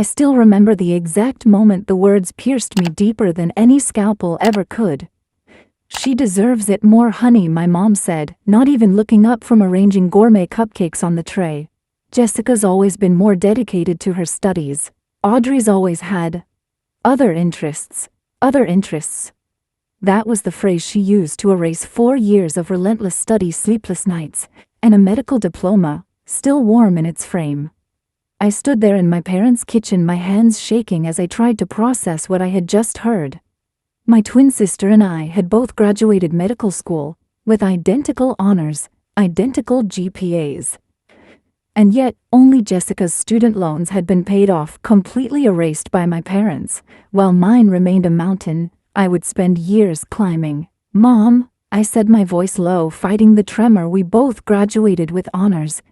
I still remember the exact moment the words pierced me deeper than any scalpel ever could. "She deserves it more, honey," my mom said, not even looking up from arranging gourmet cupcakes on the tray. "Jessica's always been more dedicated to her studies. Audrey's always had other interests. Other interests." That was the phrase she used to erase 4 years of relentless study, sleepless nights, and a medical diploma, still warm in its frame. I stood there in my parents' kitchen, my hands shaking as I tried to process what I had just heard. My twin sister and I had both graduated medical school, with identical honors, identical GPAs. And yet, only Jessica's student loans had been paid off, completely erased by my parents, while mine remained a mountain I would spend years climbing. "Mom," I said, my voice low, fighting the tremor, "we both graduated with honors.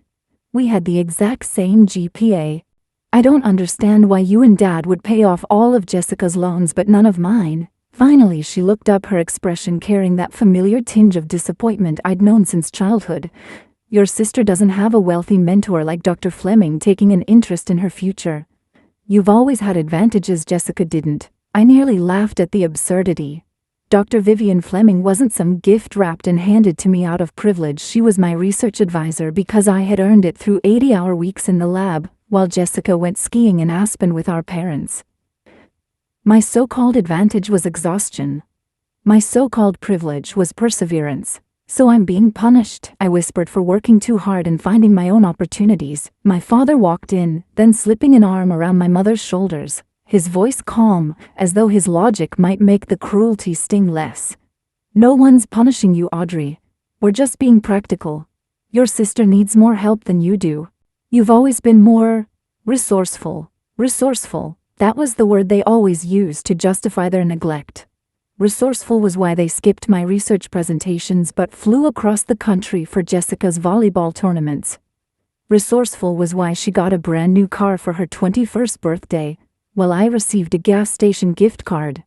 We had the exact same GPA. I don't understand why you and Dad would pay off all of Jessica's loans but none of mine." Finally, she looked up, her expression carrying that familiar tinge of disappointment I'd known since childhood. "Your sister doesn't have a wealthy mentor like Dr. Fleming taking an interest in her future. You've always had advantages Jessica didn't." I nearly laughed at the absurdity. Dr. Vivian Fleming wasn't some gift wrapped and handed to me out of privilege. She was my research advisor because I had earned it through 80-hour weeks in the lab, while Jessica went skiing in Aspen with our parents. My so-called advantage was exhaustion. My so-called privilege was perseverance. "So I'm being punished," I whispered, "for working too hard and finding my own opportunities." My father walked in, then slipping an arm around my mother's shoulders, his voice calm, as though his logic might make the cruelty sting less. "No one's punishing you, Audrey. We're just being practical. Your sister needs more help than you do. You've always been more resourceful." Resourceful. That was the word they always used to justify their neglect. Resourceful was why they skipped my research presentations but flew across the country for Jessica's volleyball tournaments. Resourceful was why she got a brand new car for her 21st birthday, while I received a gas station gift card.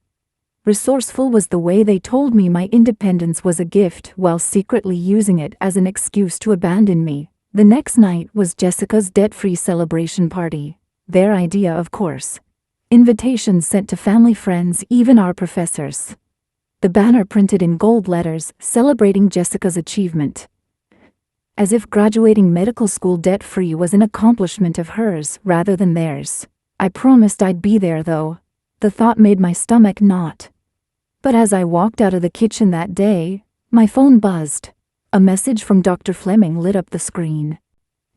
Resourceful was the way they told me my independence was a gift while secretly using it as an excuse to abandon me. The next night was Jessica's debt-free celebration party. Their idea, of course. Invitations sent to family, friends, even our professors. The banner printed in gold letters, celebrating Jessica's achievement. As if graduating medical school debt-free was an accomplishment of hers rather than theirs. I promised I'd be there, though. The thought made my stomach knot. But as I walked out of the kitchen that day, my phone buzzed. A message from Dr. Fleming lit up the screen.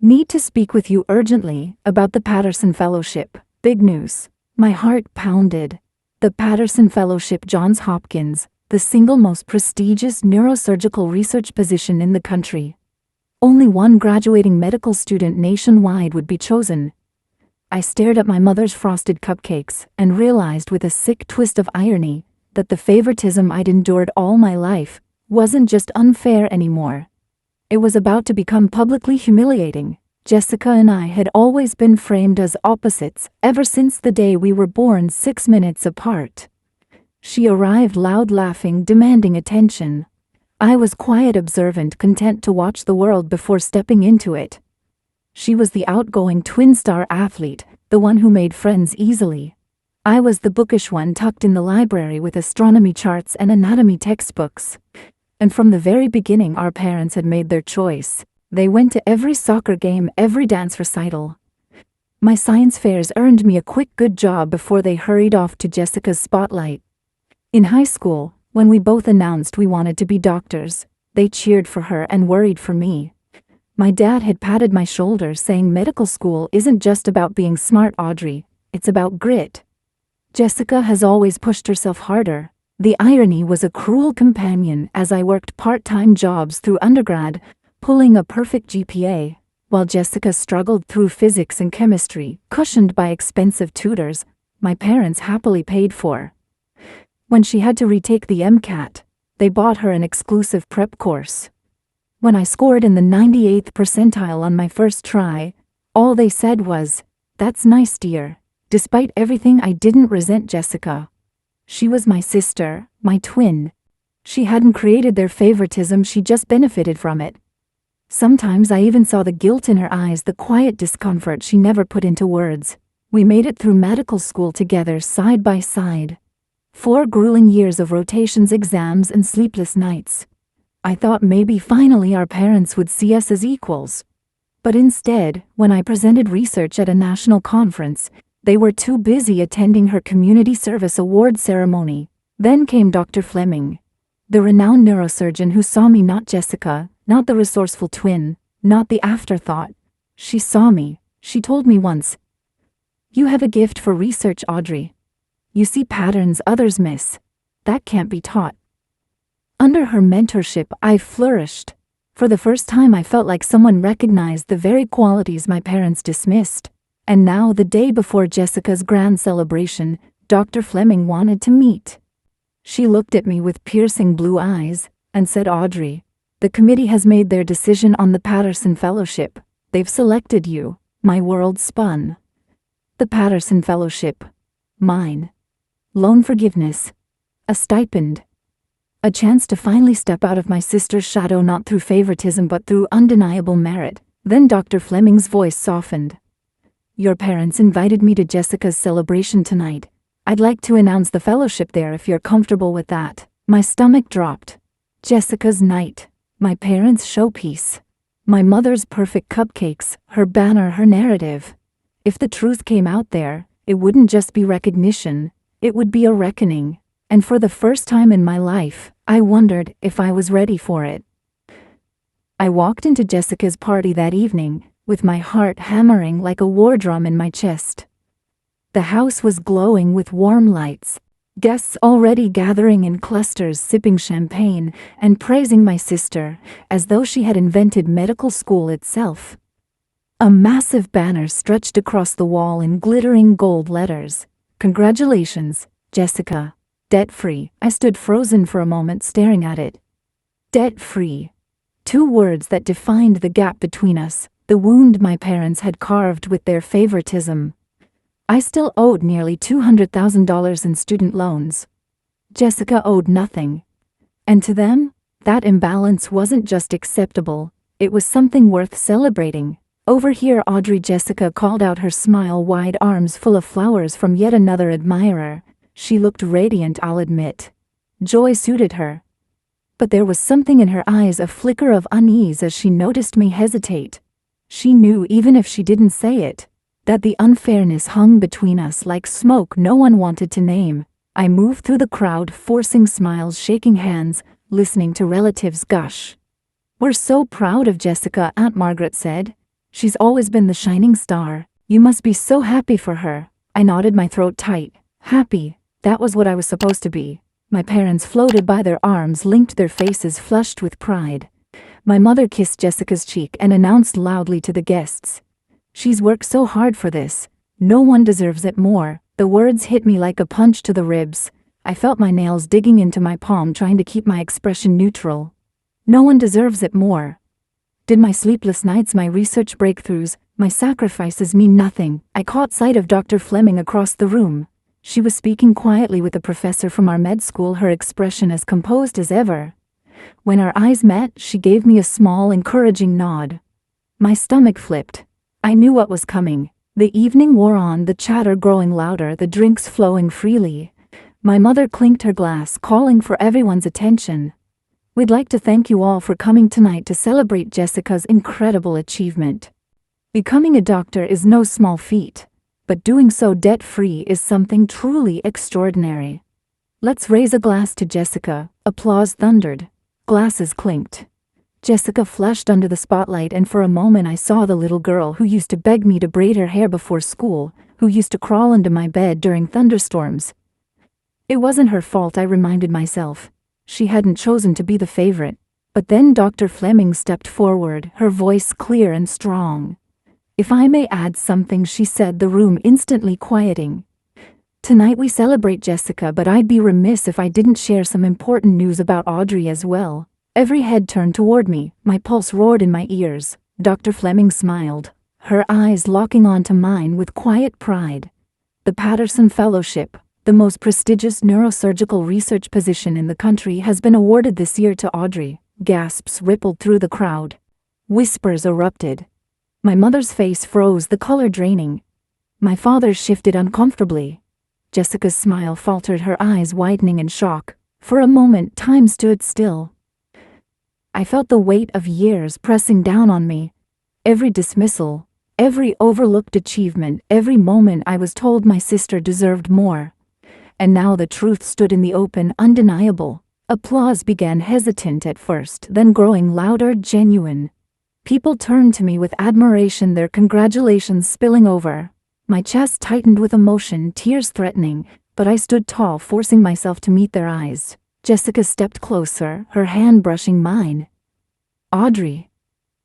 "Need to speak with you urgently about the Patterson Fellowship." Big news. My heart pounded. The Patterson Fellowship, Johns Hopkins, the single most prestigious neurosurgical research position in the country. Only one graduating medical student nationwide would be chosen. I stared at my mother's frosted cupcakes and realized with a sick twist of irony that the favoritism I'd endured all my life wasn't just unfair anymore. It was about to become publicly humiliating. Jessica and I had always been framed as opposites ever since the day we were born 6 minutes apart. She arrived loud, laughing, demanding attention. I was quiet, observant, content to watch the world before stepping into it. She was the outgoing twin-star athlete, the one who made friends easily. I was the bookish one tucked in the library with astronomy charts and anatomy textbooks. And from the very beginning, our parents had made their choice. They went to every soccer game, every dance recital. My science fairs earned me a quick good job before they hurried off to Jessica's spotlight. In high school, when we both announced we wanted to be doctors, they cheered for her and worried for me. My dad had patted my shoulder, saying medical school isn't just about being smart, Audrey, it's about grit. Jessica has always pushed herself harder. The irony was a cruel companion as I worked part-time jobs through undergrad, pulling a perfect GPA, while Jessica struggled through physics and chemistry, cushioned by expensive tutors my parents happily paid for. When she had to retake the MCAT, they bought her an exclusive prep course. When I scored in the 98th percentile on my first try, all they said was, "That's nice, dear." Despite everything, I didn't resent Jessica. She was my sister, my twin. She hadn't created their favoritism, she just benefited from it. Sometimes I even saw the guilt in her eyes, the quiet discomfort she never put into words. We made it through medical school together side by side. 4 grueling years of rotations, exams, and sleepless nights. I thought maybe finally our parents would see us as equals. But instead, when I presented research at a national conference, they were too busy attending her community service award ceremony. Then came Dr. Fleming, the renowned neurosurgeon who saw me, not Jessica, not the resourceful twin, not the afterthought. She saw me. She told me once, "You have a gift for research, Audrey. You see patterns others miss. That can't be taught." Under her mentorship, I flourished. For the first time, I felt like someone recognized the very qualities my parents dismissed. And now, the day before Jessica's grand celebration, Dr. Fleming wanted to meet. She looked at me with piercing blue eyes and said, "Audrey, the committee has made their decision on the Patterson Fellowship. They've selected you." My world spun. The Patterson Fellowship. Mine. Loan forgiveness. A stipend. A chance to finally step out of my sister's shadow, not through favoritism but through undeniable merit. Then Dr. Fleming's voice softened. "Your parents invited me to Jessica's celebration tonight. I'd like to announce the fellowship there if you're comfortable with that." My stomach dropped. Jessica's night. My parents' showpiece. My mother's perfect cupcakes, her banner, her narrative. If the truth came out there, it wouldn't just be recognition, it would be a reckoning. And for the first time in my life, I wondered if I was ready for it. I walked into Jessica's party that evening, with my heart hammering like a war drum in my chest. The house was glowing with warm lights, guests already gathering in clusters, sipping champagne and praising my sister as though she had invented medical school itself. A massive banner stretched across the wall in glittering gold letters. "Congratulations, Jessica. Debt-free." I stood frozen for a moment, staring at it. Debt-free. 2 words that defined the gap between us, the wound my parents had carved with their favoritism. I still owed nearly $200,000 in student loans. Jessica owed nothing. And to them, that imbalance wasn't just acceptable, it was something worth celebrating. "Over here, Audrey." Jessica called out, her smile wide, arms full of flowers from yet another admirer. She looked radiant, I'll admit. Joy suited her. But there was something in her eyes, a flicker of unease as she noticed me hesitate. She knew, even if she didn't say it, that the unfairness hung between us like smoke no one wanted to name. I moved through the crowd, forcing smiles, shaking hands, listening to relatives gush. "We're so proud of Jessica," Aunt Margaret said. "She's always been the shining star. You must be so happy for her." I nodded, my throat tight. Happy. That was what I was supposed to be. My parents floated by, their arms linked, their faces flushed with pride. My mother kissed Jessica's cheek and announced loudly to the guests, "She's worked so hard for this. No one deserves it more." The words hit me like a punch to the ribs. I felt my nails digging into my palm, trying to keep my expression neutral. No one deserves it more. Did my sleepless nights, my research breakthroughs, my sacrifices mean nothing? I caught sight of Dr. Fleming across the room. She was speaking quietly with a professor from our med school, her expression as composed as ever. When our eyes met, she gave me a small, encouraging nod. My stomach flipped. I knew what was coming. The evening wore on, the chatter growing louder, the drinks flowing freely. My mother clinked her glass, calling for everyone's attention. "We'd like to thank you all for coming tonight to celebrate Jessica's incredible achievement. Becoming a doctor is no small feat, but doing so debt-free is something truly extraordinary. Let's raise a glass to Jessica." Applause thundered. Glasses clinked. Jessica flashed under the spotlight, and for a moment I saw the little girl who used to beg me to braid her hair before school, who used to crawl into my bed during thunderstorms. It wasn't her fault, I reminded myself. She hadn't chosen to be the favorite. But then Dr. Fleming stepped forward, her voice clear and strong. "If I may add something," she said, the room instantly quieting. "Tonight we celebrate Jessica, but I'd be remiss if I didn't share some important news about Audrey as well." Every head turned toward me, my pulse roared in my ears. Dr. Fleming smiled, her eyes locking onto mine with quiet pride. "The Patterson Fellowship, the most prestigious neurosurgical research position in the country, has been awarded this year to Audrey." Gasps rippled through the crowd. Whispers erupted. My mother's face froze, the color draining. My father shifted uncomfortably. Jessica's smile faltered, her eyes widening in shock. For a moment, time stood still. I felt the weight of years pressing down on me. Every dismissal, every overlooked achievement, every moment I was told my sister deserved more. And now the truth stood in the open, undeniable. Applause began hesitant at first, then growing louder, genuine. People turned to me with admiration, their congratulations spilling over. My chest tightened with emotion, tears threatening, but I stood tall, forcing myself to meet their eyes. Jessica stepped closer, her hand brushing mine. "Audrey,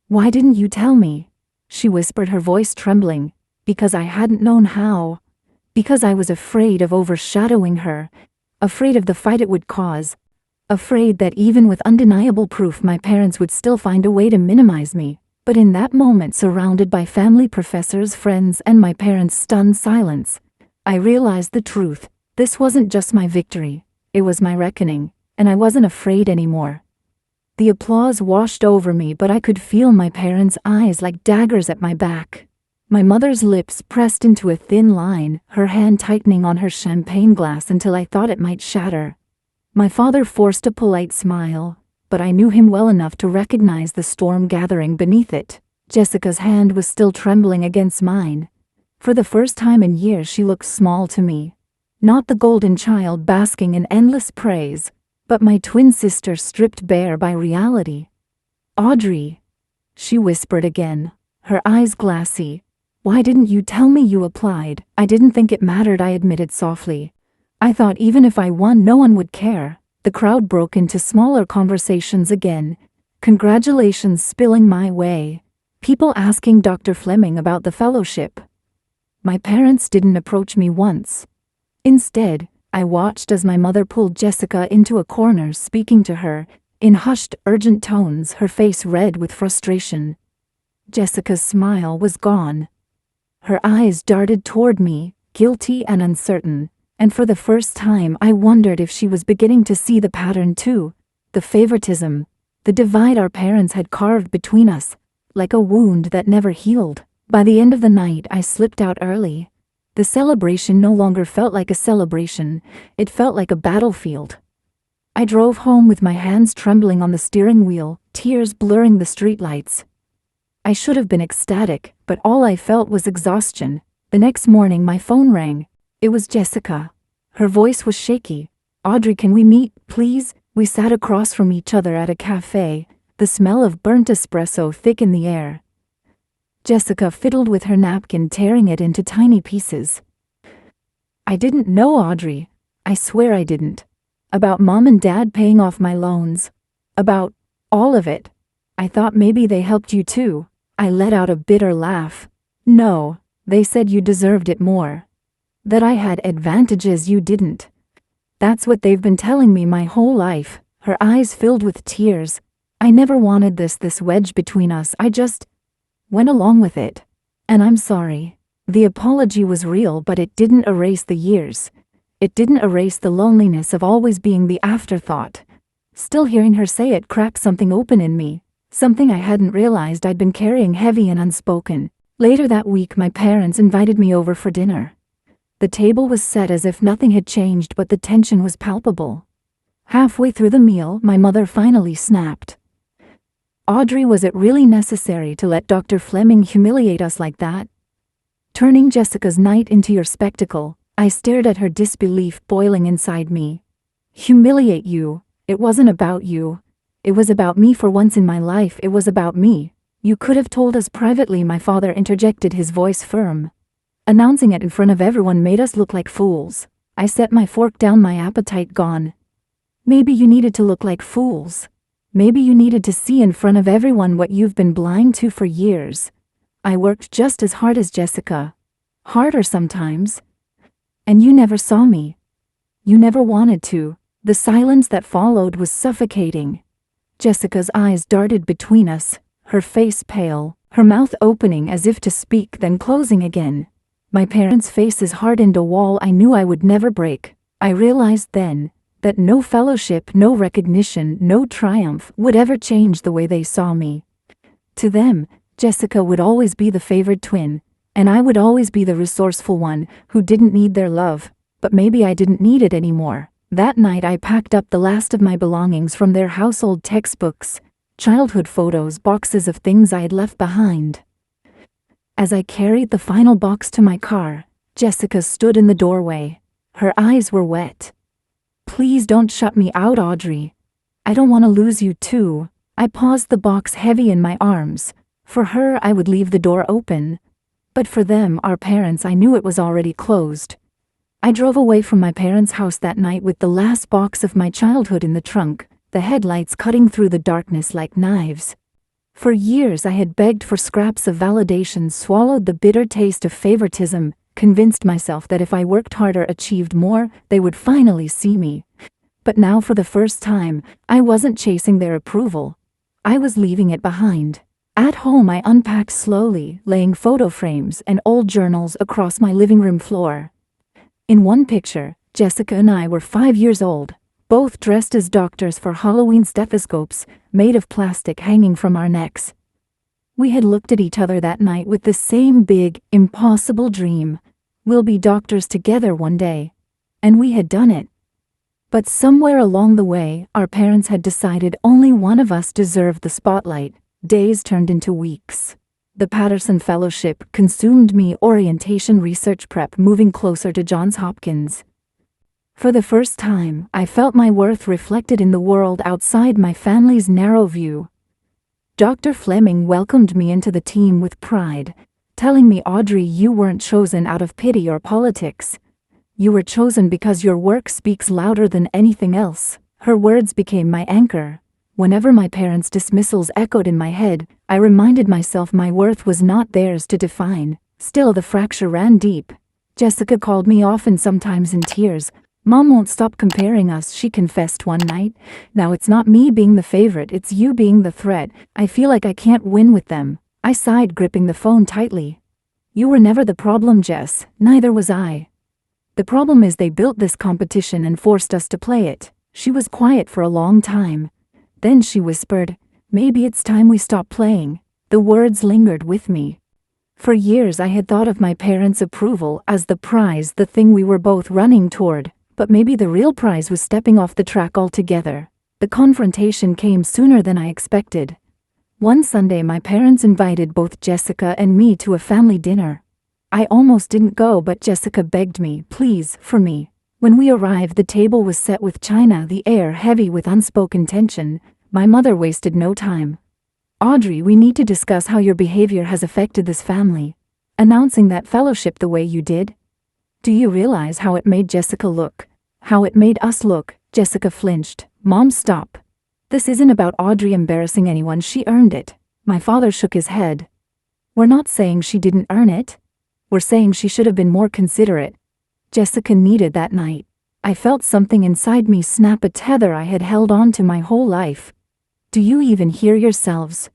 why didn't you tell me?" she whispered, her voice trembling. "Because I hadn't known how. Because I was afraid of overshadowing her, afraid of the fight it would cause, afraid that even with undeniable proof my parents would still find a way to minimize me." But in that moment, surrounded by family, professors, friends, and my parents' stunned silence, I realized the truth. This wasn't just my victory, it was my reckoning, and I wasn't afraid anymore. The applause washed over me, but I could feel my parents' eyes like daggers at my back. My mother's lips pressed into a thin line, her hand tightening on her champagne glass until I thought it might shatter. My father forced a polite smile, but I knew him well enough to recognize the storm gathering beneath it. Jessica's hand was still trembling against mine. For the first time in years, she looked small to me. Not the golden child basking in endless praise, but my twin sister stripped bare by reality. "Audrey," she whispered again, her eyes glassy. "Why didn't you tell me you applied?" "I didn't think it mattered," I admitted softly. "I thought even if I won, no one would care." The crowd broke into smaller conversations again, congratulations spilling my way, people asking Dr. Fleming about the fellowship. My parents didn't approach me once. Instead, I watched as my mother pulled Jessica into a corner, speaking to her in hushed, urgent tones, her face red with frustration. Jessica's smile was gone. Her eyes darted toward me, guilty and uncertain. And for the first time I wondered if she was beginning to see the pattern too, the favoritism, the divide our parents had carved between us, like a wound that never healed. By the end of the night I slipped out early. The celebration no longer felt like a celebration, it felt like a battlefield. I drove home with my hands trembling on the steering wheel, tears blurring the streetlights. I should have been ecstatic, but all I felt was exhaustion. The next morning my phone rang. It was Jessica. Her voice was shaky. "Audrey, can we meet, please?" We sat across from each other at a cafe, the smell of burnt espresso thick in the air. Jessica fiddled with her napkin, tearing it into tiny pieces. "I didn't know, Audrey. I swear I didn't. About Mom and Dad paying off my loans. About all of it. I thought maybe they helped you too." I let out a bitter laugh. "No, they said you deserved it more. That I had advantages you didn't. That's what they've been telling me my whole life." Her eyes filled with tears. "I never wanted this wedge between us. I just went along with it. And I'm sorry." The apology was real, but it didn't erase the years. It didn't erase the loneliness of always being the afterthought. Still hearing her say it cracked something open in me, something I hadn't realized I'd been carrying heavy and unspoken. Later that week my parents invited me over for dinner. The table was set as if nothing had changed, but the tension was palpable. Halfway through the meal, my mother finally snapped. "Audrey, was it really necessary to let Dr. Fleming humiliate us like that? Turning Jessica's night into your spectacle." I stared at her, disbelief boiling inside me. "Humiliate you? It wasn't about you. It was about me. For once in my life, it was about me. You could have told us privately," my father interjected, his voice firm. "Announcing it in front of everyone made us look like fools." I set my fork down, my appetite gone. "Maybe you needed to look like fools. Maybe you needed to see in front of everyone what you've been blind to for years. I worked just as hard as Jessica. Harder sometimes. And you never saw me. You never wanted to." The silence that followed was suffocating. Jessica's eyes darted between us, her face pale, her mouth opening as if to speak, then closing again. My parents' faces hardened, a wall I knew I would never break. I realized then that no fellowship, no recognition, no triumph would ever change the way they saw me. To them, Jessica would always be the favored twin, And I would always be the resourceful one who didn't need their love, but maybe I didn't need it anymore. That night I packed up the last of my belongings from their household textbooks, childhood photos, boxes of things I had left behind. As I carried the final box to my car, Jessica stood in the doorway. Her eyes were wet. "Please don't shut me out, Audrey. I don't want to lose you too." I paused, the box heavy in my arms. For her, I would leave the door open. But for them, our parents, I knew it was already closed. I drove away from my parents' house that night with the last box of my childhood in the trunk, the headlights cutting through the darkness like knives. For years I had begged for scraps of validation, swallowed the bitter taste of favoritism, convinced myself that if I worked harder, achieved more, they would finally see me. But now, for the first time, I wasn't chasing their approval. I was leaving it behind. At home I unpacked slowly, laying photo frames and old journals across my living room floor. In one picture, Jessica and I were 5 years old, both dressed as doctors for Halloween, stethoscopes made of plastic hanging from our necks. We had looked at each other that night with the same big, impossible dream. We'll be doctors together one day. And we had done it. But somewhere along the way, our parents had decided only one of us deserved the spotlight. Days turned into weeks. The Patterson Fellowship consumed me, orientation, research prep, moving closer to Johns Hopkins. For the first time, I felt my worth reflected in the world outside my family's narrow view. Dr. Fleming welcomed me into the team with pride, telling me, "Audrey, you weren't chosen out of pity or politics. You were chosen because your work speaks louder than anything else." Her words became my anchor. Whenever my parents' dismissals echoed in my head, I reminded myself my worth was not theirs to define. Still, the fracture ran deep. Jessica called me often, sometimes in tears. "Mom won't stop comparing us," she confessed one night. "Now it's not me being the favorite, it's you being the threat. I feel like I can't win with them." I sighed, gripping the phone tightly. "You were never the problem, Jess. Neither was I. The problem is they built this competition and forced us to play it." She was quiet for a long time. Then she whispered, "Maybe it's time we stop playing." The words lingered with me. For years I had thought of my parents' approval as the prize, the thing we were both running toward. But maybe the real prize was stepping off the track altogether. The confrontation came sooner than I expected. One Sunday my parents invited both Jessica and me to a family dinner. I almost didn't go, but Jessica begged me, "Please, for me." When we arrived, the table was set with china, the air heavy with unspoken tension. My mother wasted no time. "Audrey, we need to discuss how your behavior has affected this family. Announcing that fellowship the way you did. Do you realize how it made Jessica look? How it made us look?" Jessica flinched. "Mom, stop. This isn't about Audrey embarrassing anyone. She earned it." My father shook his head. "We're not saying she didn't earn it. We're saying she should have been more considerate." Jessica needed that night. I felt something inside me snap, a tether I had held on to my whole life. "Do you even hear yourselves?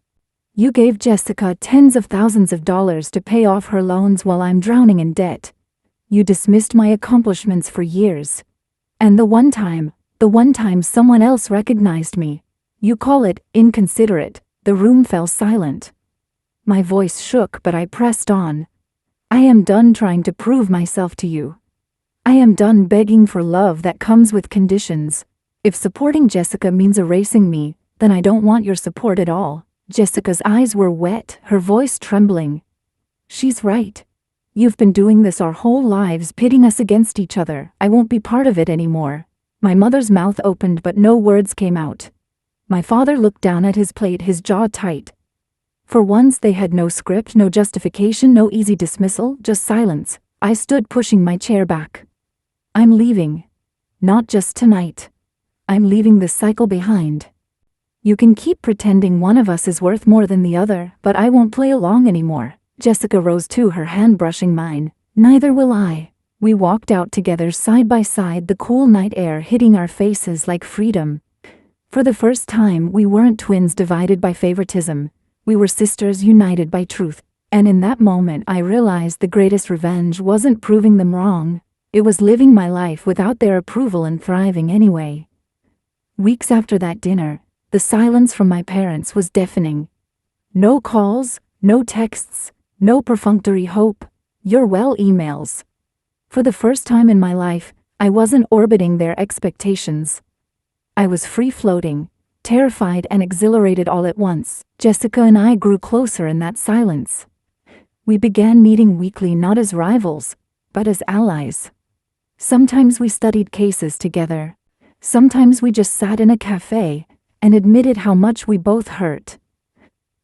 You gave Jessica tens of thousands of dollars to pay off her loans while I'm drowning in debt. You dismissed my accomplishments for years. And the one time someone else recognized me, you call it inconsiderate." The room fell silent. My voice shook, but I pressed on. "I am done trying to prove myself to you. I am done begging for love that comes with conditions. If supporting Jessica means erasing me, then I don't want your support at all." Jessica's eyes were wet, her voice trembling. "She's right. You've been doing this our whole lives, pitting us against each other. I won't be part of it anymore." My mother's mouth opened, but no words came out. My father looked down at his plate, his jaw tight. For once they had no script, no justification, no easy dismissal, just silence. I stood, pushing my chair back. "I'm leaving. Not just tonight. I'm leaving this cycle behind. You can keep pretending one of us is worth more than the other, but I won't play along anymore." Jessica rose too, her hand brushing mine. "Neither will I." We walked out together, side by side, the cool night air hitting our faces like freedom. For the first time, we weren't twins divided by favoritism. We were sisters united by truth. And in that moment, I realized the greatest revenge wasn't proving them wrong. It was living my life without their approval and thriving anyway. Weeks after that dinner, the silence from my parents was deafening. No calls, no texts, no perfunctory hope, Your well emails. For the first time in my life, I wasn't orbiting their expectations. I was free-floating, terrified and exhilarated all at once. Jessica and I grew closer in that silence. We began meeting weekly not as rivals, but as allies. Sometimes we studied cases together. Sometimes we just sat in a cafe and admitted how much we both hurt.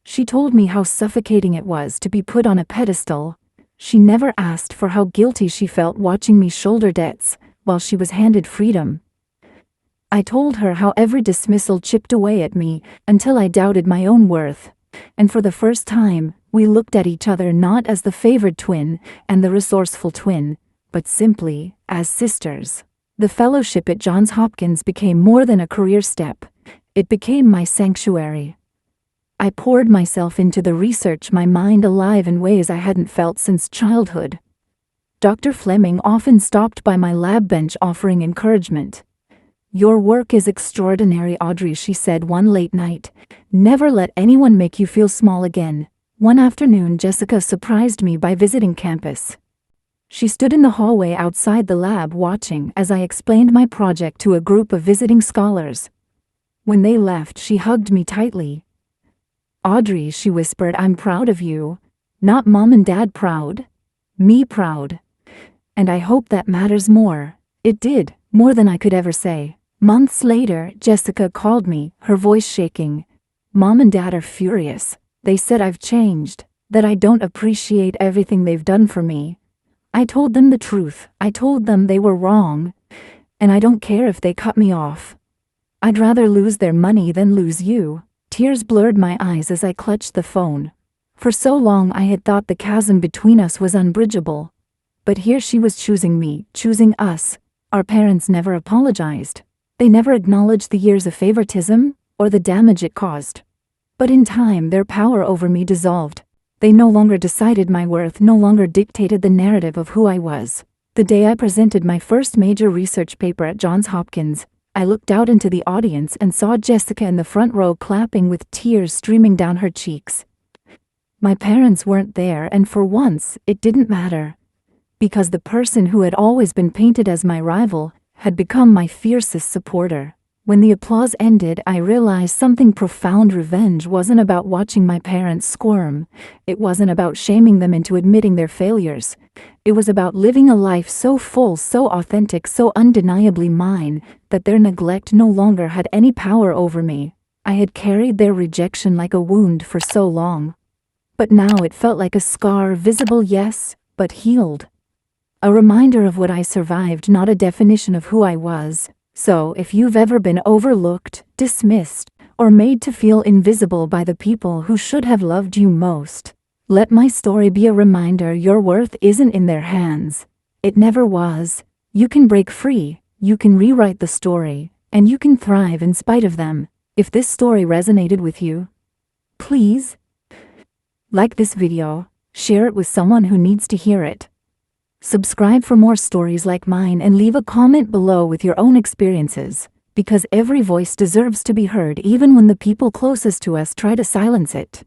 She told me how suffocating it was to be put on a pedestal. She never asked for how guilty she felt watching me shoulder debts while she was handed freedom. I told her how every dismissal chipped away at me until I doubted my own worth. And for the first time, we looked at each other not as the favored twin and the resourceful twin, but simply as sisters. The fellowship at Johns Hopkins became more than a career step. It became my sanctuary. I poured myself into the research, my mind alive in ways I hadn't felt since childhood. Dr. Fleming often stopped by my lab bench offering encouragement. "Your work is extraordinary, Audrey," she said one late night. "Never let anyone make you feel small again." One afternoon, Jessica surprised me by visiting campus. She stood in the hallway outside the lab watching as I explained my project to a group of visiting scholars. When they left, she hugged me tightly. "Audrey," she whispered, "I'm proud of you. Not Mom and Dad proud. Me proud. And I hope that matters more." It did, more than I could ever say. Months later, Jessica called me, her voice shaking. "Mom and Dad are furious. They said I've changed, that I don't appreciate everything they've done for me." I told them the truth. I told them they were wrong. And I don't care if they cut me off. I'd rather lose their money than lose you. Tears blurred my eyes as I clutched the phone. For so long I had thought the chasm between us was unbridgeable. But here she was choosing me, choosing us. Our parents never apologized. They never acknowledged the years of favoritism or the damage it caused. But in time, their power over me dissolved. They no longer decided my worth, no longer dictated the narrative of who I was. The day I presented my first major research paper at Johns Hopkins, I looked out into the audience and saw Jessica in the front row clapping with tears streaming down her cheeks. My parents weren't there, and for once, it didn't matter. Because the person who had always been painted as my rival had become my fiercest supporter. When the applause ended, I realized something profound. Revenge wasn't about watching my parents squirm. It wasn't about shaming them into admitting their failures. It was about living a life so full, so authentic, so undeniably mine, that their neglect no longer had any power over me. I had carried their rejection like a wound for so long. But now it felt like a scar, visible, yes, but healed. A reminder of what I survived, not a definition of who I was. So, if you've ever been overlooked, dismissed, or made to feel invisible by the people who should have loved you most, let my story be a reminder your worth isn't in their hands. It never was. You can break free, you can rewrite the story, and you can thrive in spite of them. If this story resonated with you, please like this video, share it with someone who needs to hear it. Subscribe for more stories like mine and leave a comment below with your own experiences, because every voice deserves to be heard even when the people closest to us try to silence it.